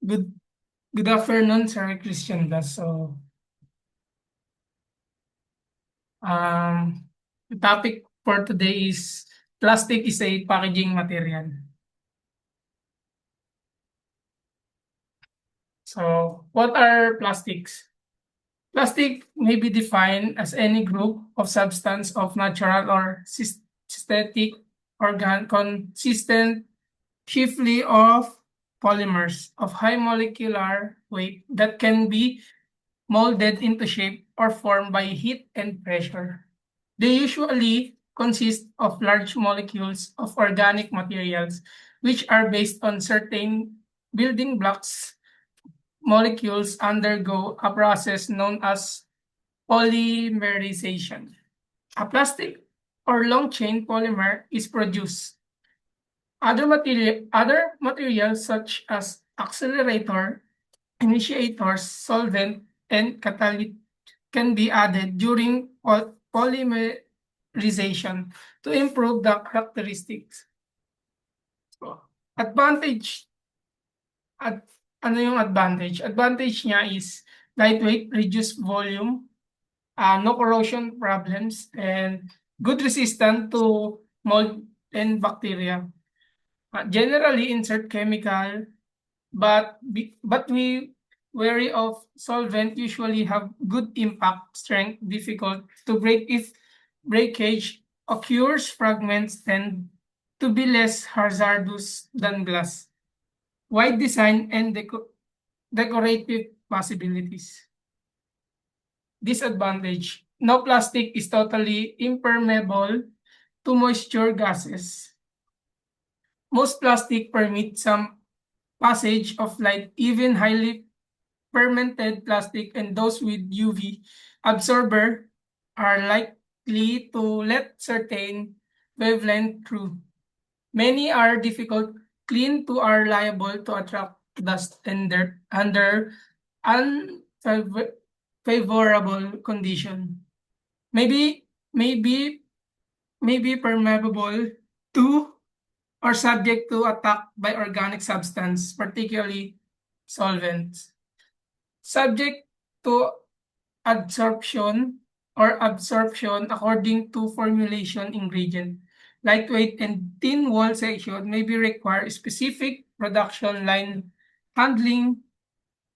Good good afternoon, Sir Christian Blas. Um, the topic for today is plastic is a packaging material. So, what are plastics? Plastic may be defined as any group of substance of natural or synthetic organ consistent chiefly of polymers of high molecular weight that can be molded into shape or form by heat and pressure. They usually consist of large molecules of organic materials which are based on certain building blocks. Molecules undergo a process known as polymerization. A plastic or long chain polymer is produced. Other materials such as accelerator, initiators, solvent, and catalyst can be added during polymerization to improve the characteristics. So, advantage at ano yung advantage? Advantage niya is lightweight, reduced volume, no corrosion problems, and good resistant to mold and bacteria. Generally insert chemical, but we wary of solvent usually have good impact strength, difficult to break if breakage occurs. Fragments tend to be less hazardous than glass. Wide design and decorative possibilities. Disadvantage: no plastic is totally impermeable to moisture gases. Most plastic permit some passage of light, even highly fermented plastic and those with UV absorber are likely to let certain wavelength through. Many are difficult clean to are liable to attract dust and dirt under unfavorable condition. Maybe maybe maybe permeable to or subject to attack by organic substance, particularly solvents. Subject to absorption according to formulation ingredient. Lightweight and thin wall section may be require specific production line handling.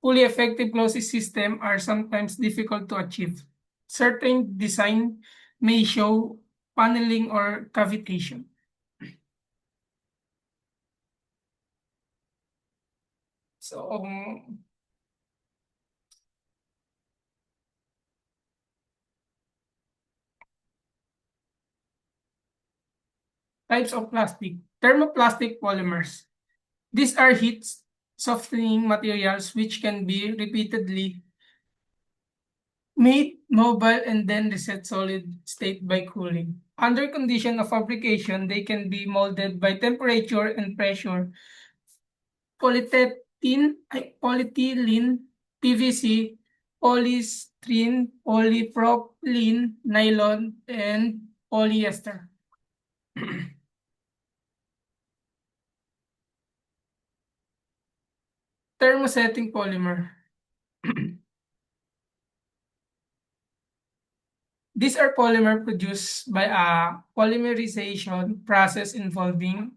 Fully effective closed system are sometimes difficult to achieve. Certain design may show paneling or cavitation. So, types of plastic. Thermoplastic polymers. These are heat softening materials which can be repeatedly made mobile and then reset solid state by cooling. Under condition of fabrication, they can be molded by temperature and pressure. Polyethylene, PVC, polystyrene, polypropylene, nylon, and polyester. Thermosetting polymer. These are polymer produced by a polymerization process involving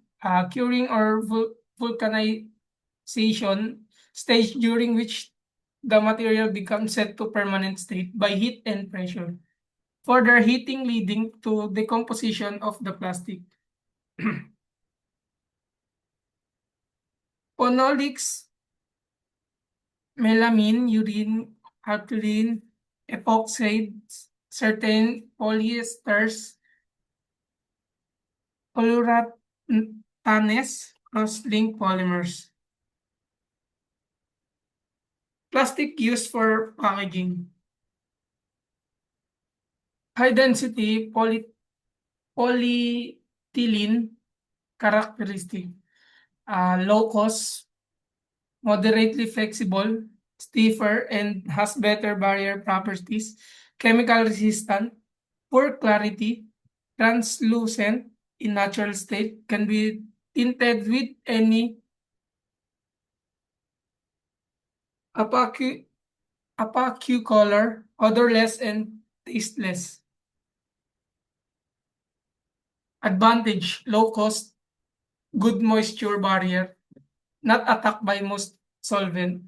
curing or vulcanization stage during which the material becomes set to permanent state by heat and pressure. Further heating leading to decomposition of the plastic. Phenolics, melamine, urine, ethylene, epoxides, certain polyesters, polyurethanes, cross-linked polymers. Plastic used for packaging. High density polyethylene characteristic. Low cost, moderately flexible, stiffer, and has better barrier properties. Chemical resistant, poor clarity, translucent in natural state, can be tinted with any Opaque color, odorless and tasteless. Advantage, low cost, good moisture barrier, not attacked by most solvent.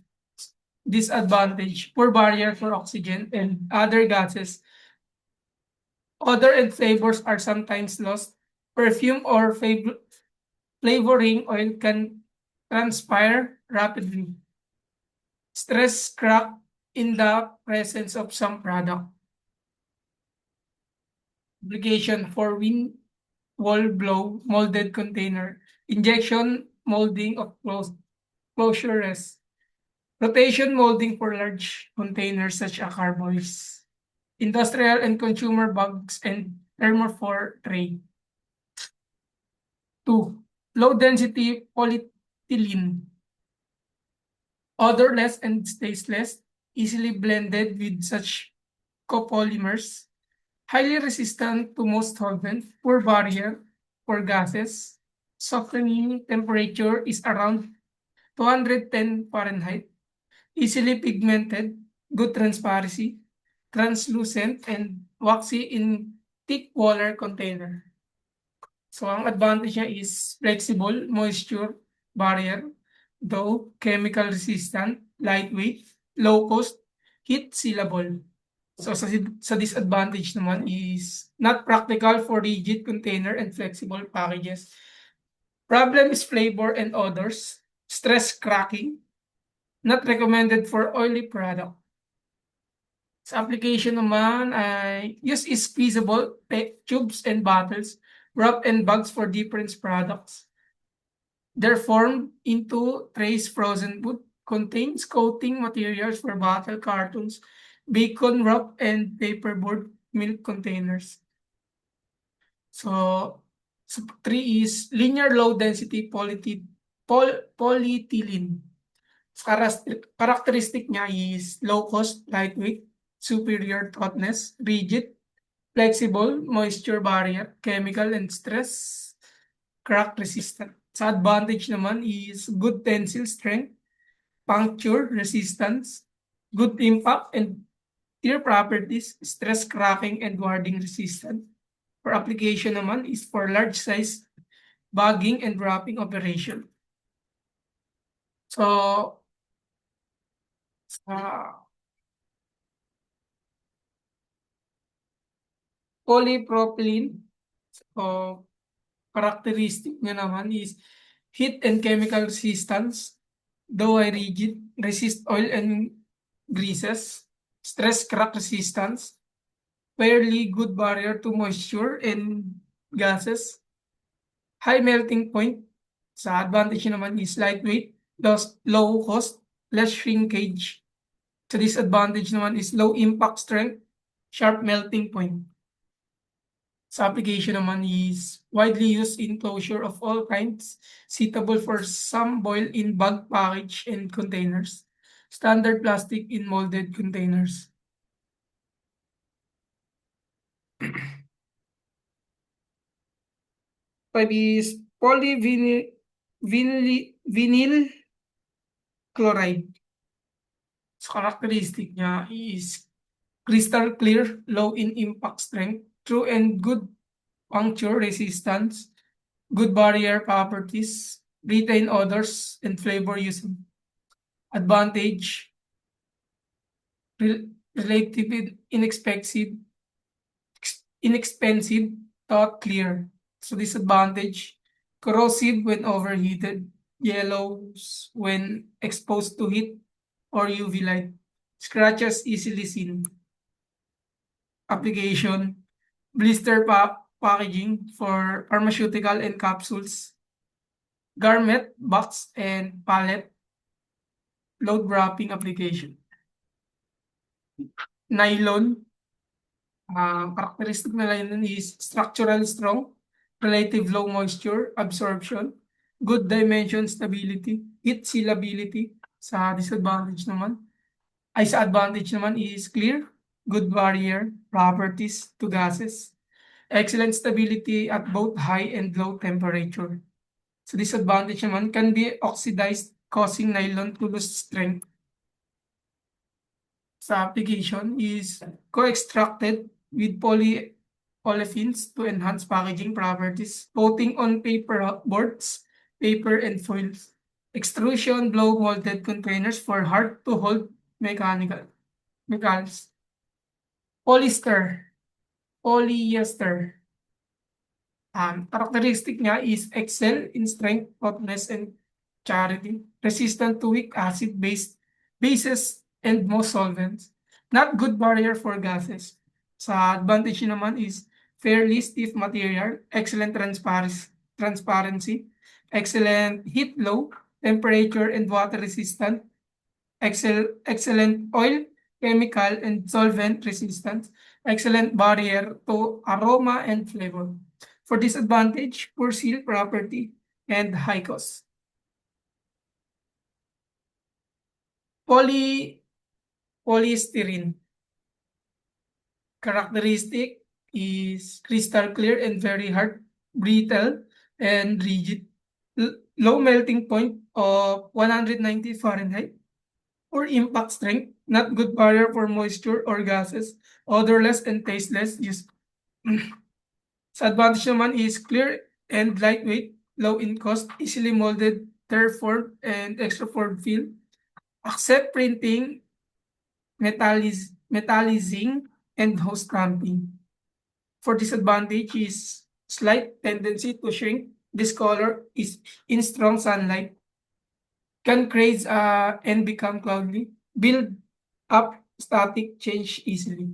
Disadvantage, poor barrier for oxygen and other gases. Odor and flavors are sometimes lost. Perfume or flavoring oil can transpire rapidly. Stress crack in the presence of some product. Application for wind wall blow molded container. Injection molding of closure rest. Rotation molding for large containers such as carboys. Industrial and consumer bags and thermofor tray. 2. Low density polyethylene. Odorless and tasteless, easily blended with such copolymers. Highly resistant to most solvents, poor barrier for gases. Softening temperature is around 210 Fahrenheit. Easily pigmented, good transparency, translucent, and waxy in thick water container. So, ang advantage niya is flexible, moisture barrier, though chemical resistant, lightweight, low cost, heat sealable. So, sa disadvantage naman is not practical for rigid container and flexible packages. Problem is flavor and odors, stress cracking, not recommended for oily product. Sa application naman ay use is feasible, tubes and bottles, wrap and bags for different products. They're formed into trays frozen food, contains coating materials for bottle cartons, bacon wrap, and paperboard milk containers. So 3 is linear low density polyethylene. Characteristic niya is low cost, lightweight, superior toughness, rigid, flexible, moisture barrier, chemical and stress, crack resistant. Sa advantage naman is good tensile strength, puncture resistance, good impact and tear properties, stress cracking and warding resistant. For application naman is for large size bagging and wrapping operation. So, sa polypropylene, so characteristic niya naman is heat and chemical resistance, though ay rigid, resist oil and greases, stress crack resistance, fairly good barrier to moisture and gases, high melting point. Sa advantage naman is lightweight, low cost, less shrinkage. Sa disadvantage naman is low impact strength, sharp melting point. Sa application naman is widely used in closure of all kinds, suitable for some boil in bag package and containers, standard plastic in molded containers. Five is polyvinyl chloride. So characteristic niya is crystal clear, low in impact strength, true and good puncture resistance, good barrier properties, retain odors and flavor using. Advantage, relatively inexpensive, thought clear. So disadvantage, corrosive when overheated, yellows when exposed to heat or UV light, scratches easily seen. Application, blister packaging for pharmaceutical and capsules, garment, box, and pallet, load wrapping application. Nylon, characteristic na nylon is structural strong, relative low moisture absorption, good dimension stability, heat sealability. Sa disadvantage naman, sa advantage naman is clear, good barrier properties to gases, excellent stability at both high and low temperature. So disadvantage naman can be oxidized, causing nylon to lose strength. sa application is co-extracted with polyolefins to enhance packaging properties, coating on paper boards, paper and foils, extrusion blow molded containers for hard to hold mechanicals, polyester, polyester. Characteristic niya is excel in strength, toughness, and charity, resistant to weak acid-based bases and most solvents. Not good barrier for gases. Sa advantage niya naman is fairly stiff material, excellent transparency, excellent heat low, temperature and water resistant, excellent oil, chemical, and solvent resistance, excellent barrier to aroma and flavor. For disadvantage, poor seal property and high cost. Poly Polystyrene characteristic is crystal clear and very hard, brittle and rigid. Low melting point of 190 Fahrenheit. Or impact strength, not good barrier for moisture or gases, odorless and tasteless. Sa advantage naman is clear and lightweight, low in cost, easily molded, therefore, and extra form feel. Accept printing, metallizing, and hose stamping. For disadvantage is slight tendency to shrink, discolor is in strong sunlight, can craze and become cloudy, build up static change easily.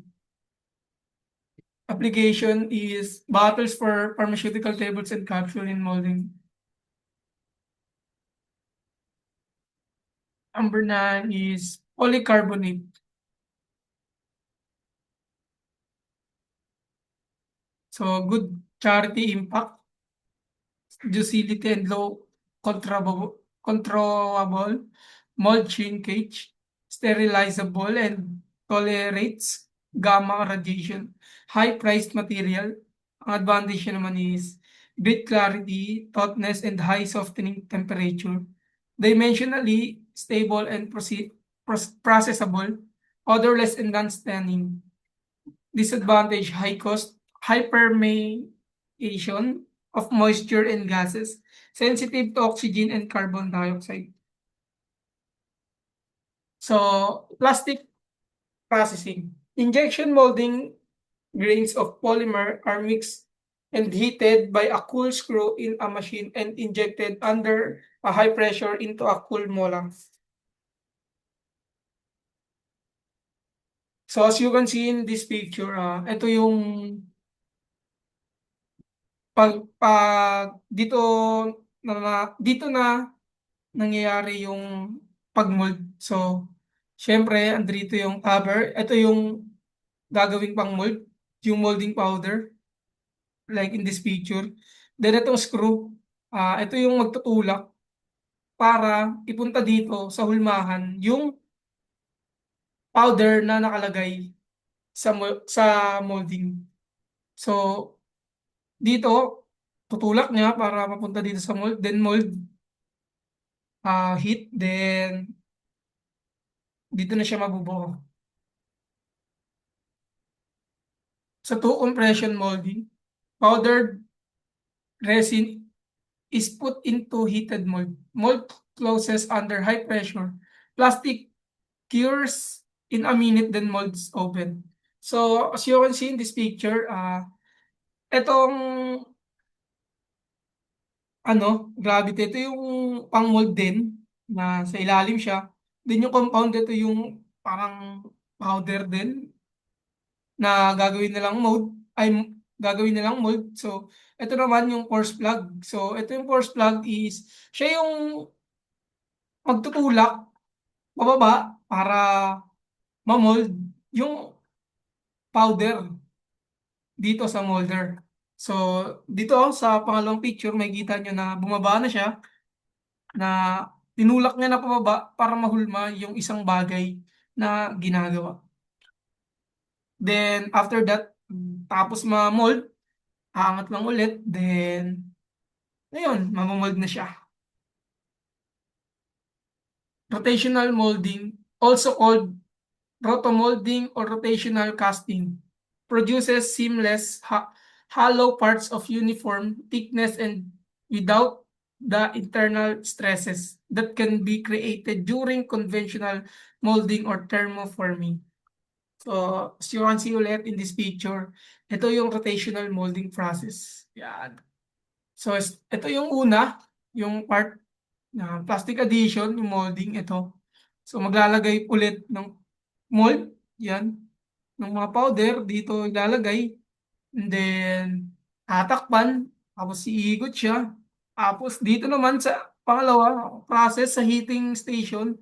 Application is bottles for pharmaceutical tables and capsule in molding. Number 9 is polycarbonate. So good charity impact, ductility and low controllable mold shrinkage, sterilizable and tolerates gamma radiation. High-priced material. Ang advantage niya naman is bit clarity, tautness, and high softening temperature. Dimensionally stable and processable, odorless and non-staining. Disadvantage, high cost, high permeation of moisture and gases, sensitive to oxygen and carbon dioxide. So, plastic processing. Injection molding grains of polymer are mixed and heated by a cool screw in a machine and injected under a high pressure into a cool mold. So as you can see in this picture, ito yung pag dito na nangyayari yung pagmold. So, syempre, andito yung cover. Ito yung gagawing pang mold, yung molding powder, like in this picture. Then itong screw, ito yung magtutulak para ipunta dito sa hulmahan yung powder na nakalagay sa molding. So, dito, tutulak niya para mapunta dito sa mold, then mold, heat, then dito na siya mabubuo. Sa two compression molding, powdered resin is put into heated mold. Mold closes under high pressure. Plastic cures in a minute, then molds open. So, as you can see in this picture, etong gravity, ito yung pang mold din na sa ilalim siya. Then yung compound, ito yung parang powder din na gagawin nilang mold, gagawin nilang mold. So, ito naman yung force plug. So, ito yung force plug is, siya yung magtutulak pababa para ma-mold yung powder dito sa molder. So, dito sa pangalawang picture, may kita nyo na bumaba na siya, na tinulak niya na pababa para mahulma yung isang bagay na ginagawa. Then, after that, tapos ma-mold, aangat lang ulit, then, ayun, mamamold na siya. Rotational molding, also called rotomolding or rotational casting produces seamless hollow parts of uniform thickness and without the internal stresses that can be created during conventional molding or thermoforming. So, as you can see ulit in this picture, ito yung rotational molding process. Yan. So, ito yung una, yung part na plastic adhesion, yung molding, ito. So, maglalagay ulit ng mold, yan, ng mga powder, dito ilalagay, and then, tatakpan, tapos iikot siya. Tapos, dito naman sa pangalawa, process sa heating station,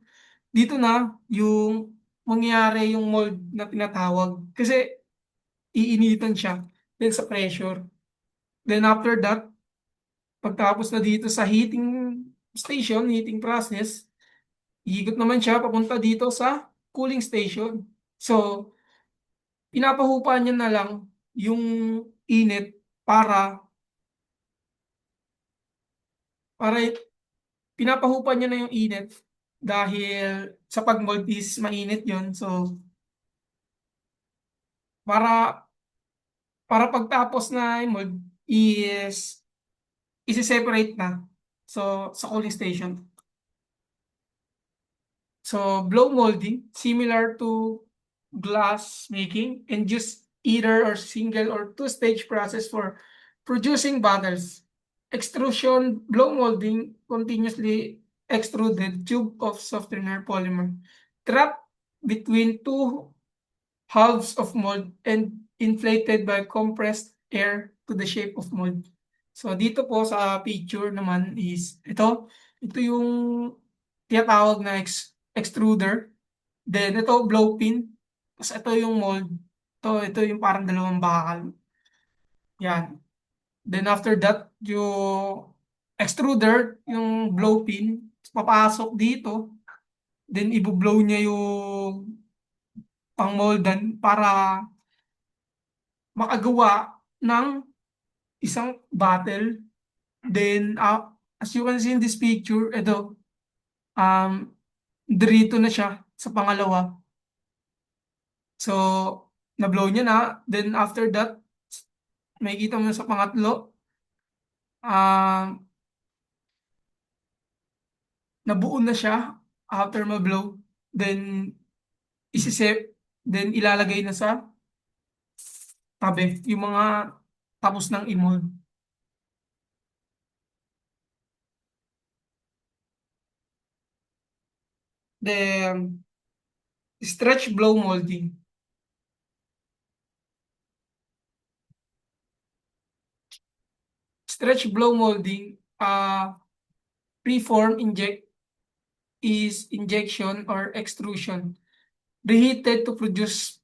dito na yung mangyayari yung mold na tinatawag. Kasi, iinitan siya then sa pressure. Then after that, pagtapos na dito sa heating station, heating process, iikot naman siya papunta dito sa cooling station. So, pinapahupa niya na lang yung init para pinapahupa niya na yung init dahil sa pag-mold is mainit yon. So, para para pagtapos na yung mold is isi-separate na. So, sa cooling station. So, blow molding, similar to glass making, and use either or single or two-stage process for producing bottles. Extrusion blow molding continuously extruded tube of softener polymer trapped between two halves of mold and inflated by compressed air to the shape of mold. So dito po sa picture naman is ito yung tinatawag na extruder. Then ito blow pin. Tapos ito yung mold. Ito yung parang dalawang bakal. Yan. Then after that, yung extruder, yung blow pin, papasok dito. Then ibublow niya yung pang moldan para makagawa ng isang bottle. Then, as you can see in this picture, um, dirito na siya sa pangalawa. So, na-blow niya na. Then, after that, makikita mo sa pangatlo, um, nabuo na siya after ma-blow. Then, isisip, then ilalagay na sa tabi yung mga tapos ng i-mold. Then, stretch blow molding. Stretch blow molding, preform is injection or extrusion reheated to produce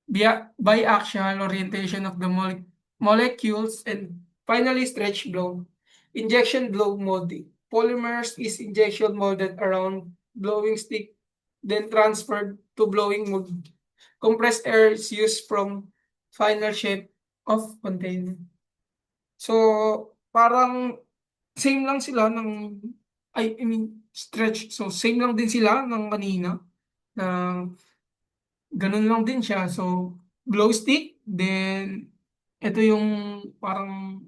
biaxial orientation of the molecules and finally stretch blow. Injection blow molding. Polymers is injection molded around blowing stick, then transferred to blowing mold. Compressed air is used from final shape of container. So, parang same lang sila I mean, stretch. So, same lang din sila ng kanina. Na ganun lang din siya. So, glow stick, then ito yung parang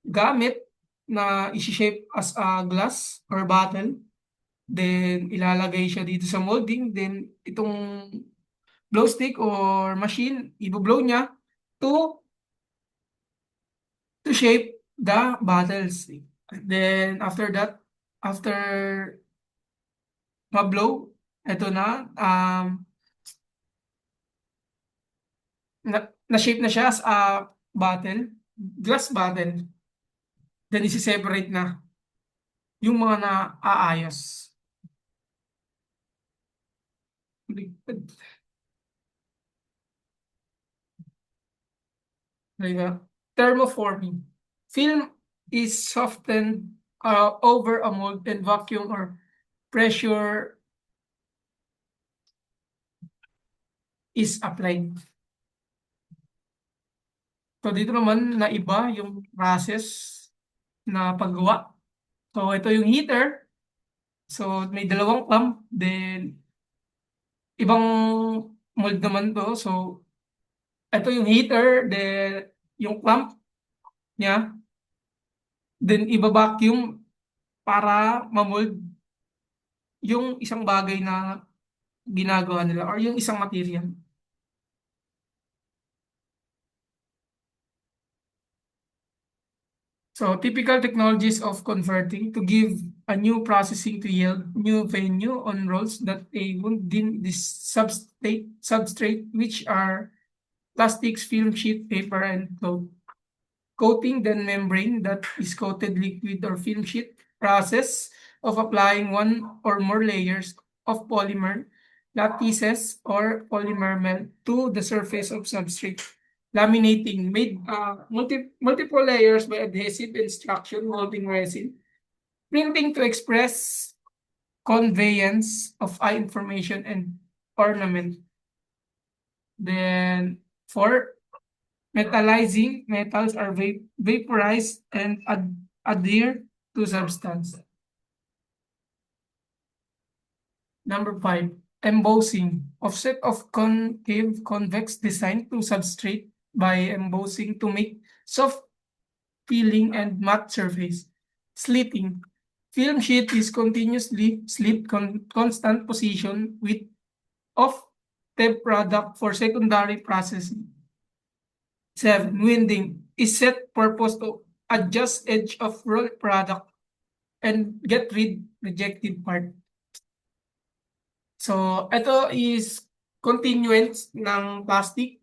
gamit na isi-shape as a glass or bottle. Then, ilalagay siya dito sa molding. Then, itong glow stick or machine, i-blow niya to shape the bottles. Then, after that, after ma-blow, ito na-shape na siya as a bottle, glass bottle. Then isi-separate na yung mga naaayos. Diba? Thermoforming. Film is softened over a mold and vacuum or pressure is applied. So dito naman na iba yung process na paggawa. So ito yung heater. So may dalawang clamp, then ibang mold naman 'to. So, ito yung heater, then yung clamp niya, then iba-vacuum para ma-mold yung isang bagay na ginagawa nila or yung isang material. So, typical technologies of converting to give a new processing to yield new venue on rolls that a within this substrate, which are plastics, film sheet, paper, and cloth. Coating, then membrane that is coated liquid or film sheet. Process of applying one or more layers of polymer, lattices, or polymer melt to the surface of substrate. Laminating, made multiple layers by adhesive extraction, molding resin. Printing to express conveyance of high information and ornament. Then, for metallizing, metals are vaporized and adhere to substance. Number 5, embossing. Offset of concave convex design to substrate by embossing to make soft peeling and matte surface. Slitting. Film sheet is continuously slit constant position with of the product for secondary processing. 7, winding is set purpose to adjust edge of roll product and get rid rejected part. So, ito is continuance ng plastic.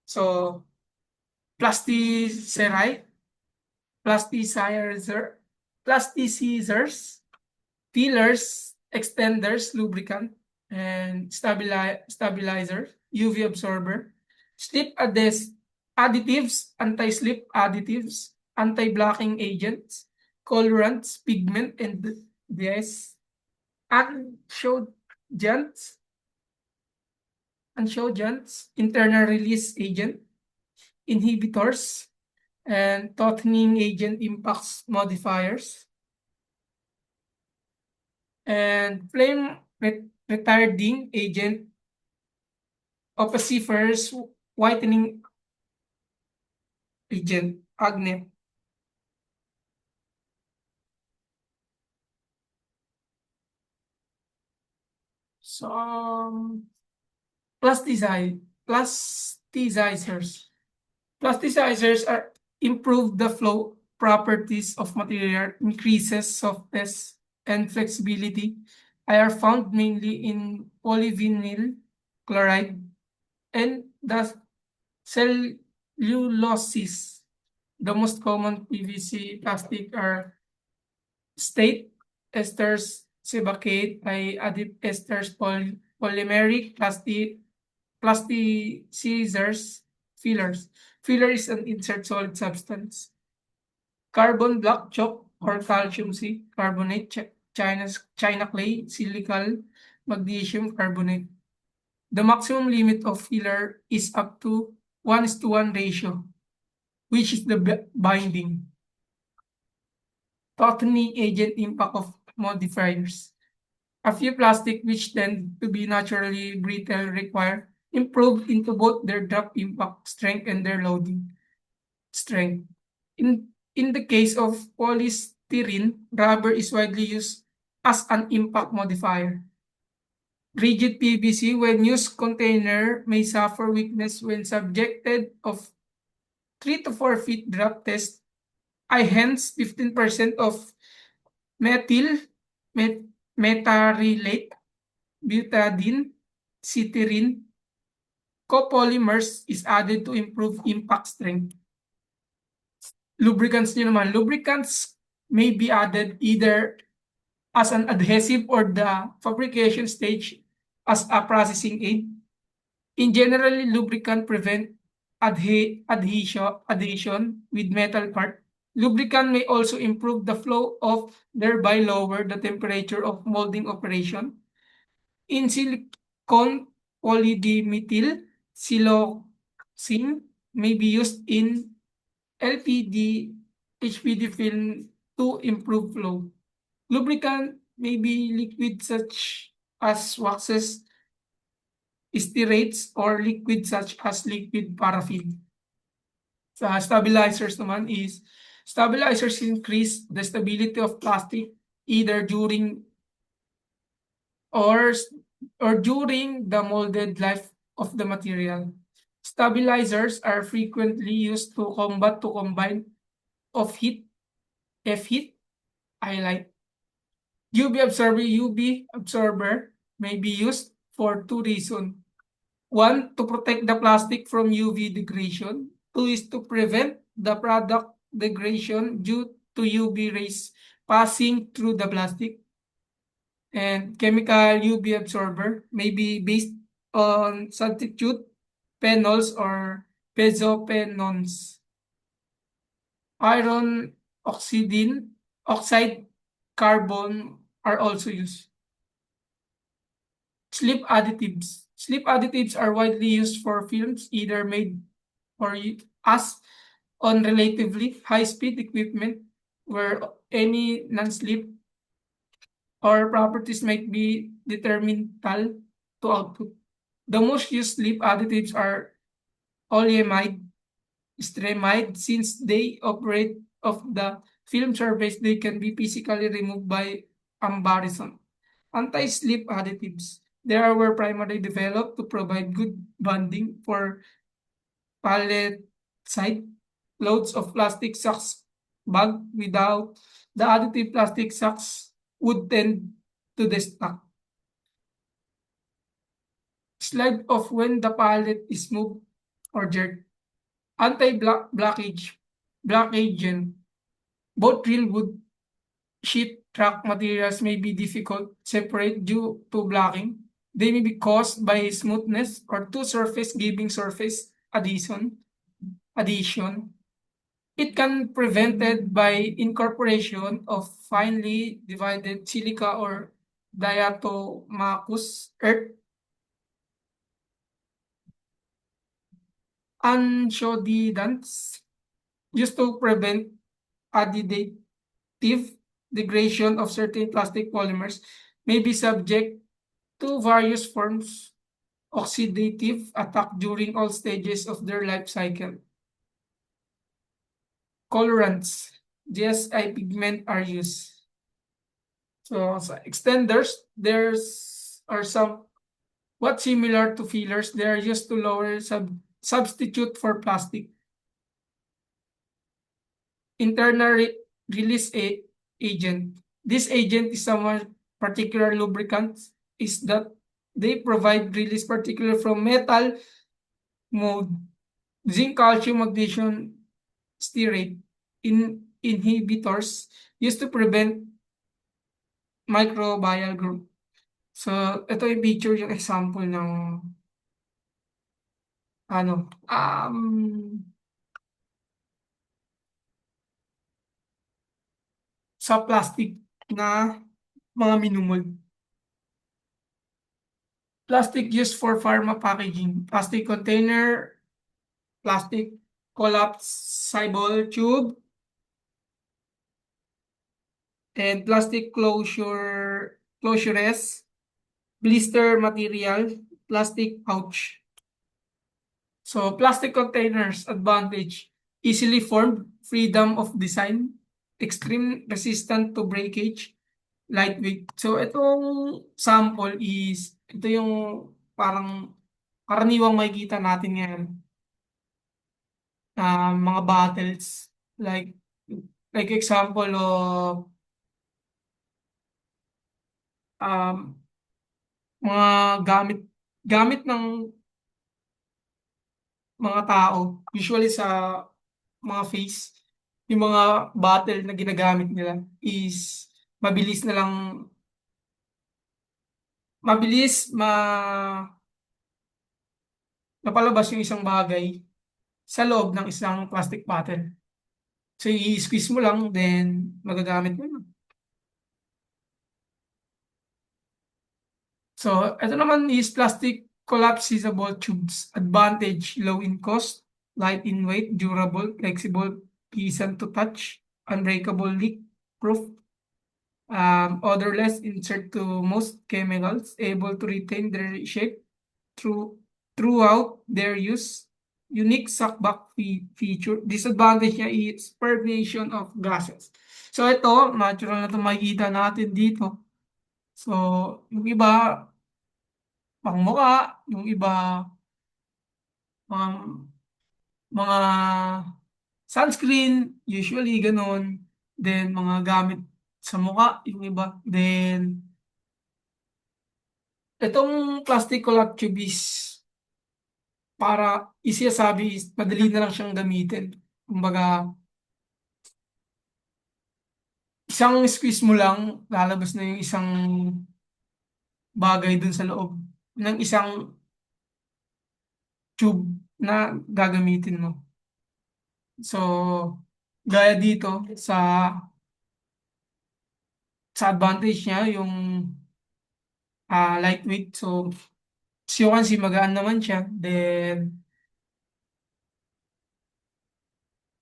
So, plasticizers, plasticizer, plasticizers, fillers, extenders, lubricant, and stabilizer, UV absorber, slip additives, anti-slip additives, anti-blocking agents, colorants, pigment, and yes, antiagents, internal release agent, inhibitors, and toughening agent impacts modifiers, and flame retarding agent, opacifiers, whitening agent, agnet. So, plasticizers. Plasticizers are improve the flow properties of material, increases softness and flexibility. They are found mainly in polyvinyl chloride and the celluloses. The most common PVC plastic are state esters, sebacate, adip esters, polymeric plasticizers, fillers. Filler is an insert solid substance. Carbon black chalk or calcium carbonate, China clay, silical, magnesium carbonate. The maximum limit of filler is up to 1:1 ratio, which is the binding. Toughening agent impact of modifiers. A few plastic which tend to be naturally brittle require improved into both their drop impact strength and their loading strength. In the case of polystyrene, rubber is widely used as an impact modifier. Rigid PVC, when used container, may suffer weakness when subjected of 3 to 4 feet drop test. Hence 15% of methyl met, methacrylate, butadiene, cityrene, copolymers is added to improve impact strength. Lubricants nyo naman. Lubricants may be added either as an adhesive or the fabrication stage as a processing aid. In general, lubricant prevent adhesion with metal part. Lubricant may also improve the flow of thereby lower the temperature of molding operation. In silicone, polydimethyl siloxane may be used in LPD, HPD film to improve flow. Lubricant may be liquid such as waxes, sterates, or liquid such as liquid paraffin. Sa stabilizers naman is, stabilizers increase the stability of plastic either during or or during the molded life of the material. Stabilizers are frequently used to combat to combine of heat, F heat, highlight. UV absorber may be used for two reasons. One, to protect the plastic from UV degradation. Two is to prevent the product degradation due to UV rays passing through the plastic. And chemical UV absorber may be based on substitute phenols or benzopenones. Iron oxide, carbon are also used. Sleep additives. Sleep additives are widely used for films either made or as on relatively high-speed equipment where any non-sleep or properties might be detrimental to output. The most used sleep additives are oleamide, stramide. Since they operate off the film surface, they can be physically removed by embarrassment. Anti-slip additives. They were primarily developed to provide good bonding for pallet side loads of plastic sacks bag. Without the additive, plastic sacks would tend to the stack. Slide off when the pallet is moved or jerked. Anti-blockage agent. Both real wood sheet track materials may be difficult to separate due to blocking. They may be caused by smoothness or two surface giving surface addition. It can be prevented by incorporation of finely divided silica or diatomacous earth. Antiodidants used to prevent additive degradation of certain plastic polymers may be subject to various forms oxidative attack during all stages of their life cycle. Colorants, GSI pigment are used. So extenders, there's are some what similar to fillers. They are used to lower substitute for plastic. Internal release agent. This agent is someone particular lubricant is that they provide release particular from metal mold, zinc, calcium, magnesium stearate inhibitors used to prevent microbial growth. So, ito yung picture, yung example ng ano, sa plastic na mga minumold. Plastic used for pharma packaging. Plastic container, plastic collapsible tube, and plastic closures, blister material, plastic pouch. So plastic containers advantage, easily formed, freedom of design, extreme resistant to breakage, lightweight. So itong sample is, ito yung parang karaniwang makikita natin ngayon. Mga bottles, like example of mga gamit ng mga tao, usually sa mga face, yung mga bottle na ginagamit nila is mabilis napalabas yung isang bagay sa loob ng isang plastic bottle. So, i-squeeze mo lang, then magagamit mo yun. So, ito naman is plastic collapsible tubes. Advantage, low in cost, light in weight, durable, flexible, pleasant to touch, unbreakable, leak proof, odorless, insert to most chemicals, able to retain their shape, through throughout their use. Unique suckback feature. Disadvantage niya is permeation of gases. So ito, natural na ito makikita natin dito. So, yung iba, pangmukha, yung iba, mga, mga sunscreen, usually ganun. Then, mga gamit sa mukha, yung iba. Then, itong plastic collab tubes, para isiyasabi, madali na lang siyang gamitin. Kumbaga, isang squeeze mo lang, lalabas na yung isang bagay dun sa loob ng isang tube na gagamitin mo. So, gaya dito sa advantage niya yung lightweight. So, as you can see, magaan naman siya. Then,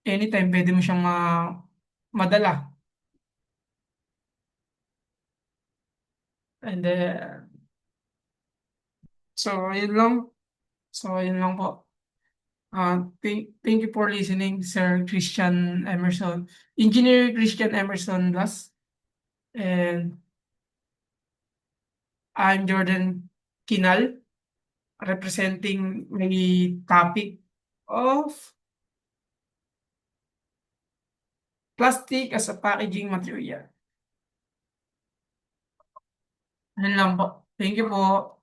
anytime pwede mo siyang madala. And then, yun lang. Yun lang po. Thank you for listening, Sir Christian Emerson. Engineer Christian Emerson Blas. And I'm Jordan Kinal, representing the topic of plastic as a packaging material. Yun lang po. Thank you po.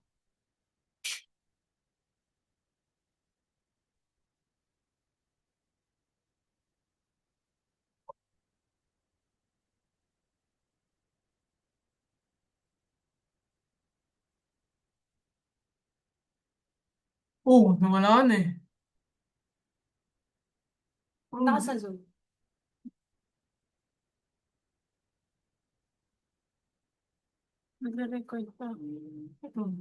Oh, nawala na eh. Nasa Zoom. Nagre-record pa. Ito,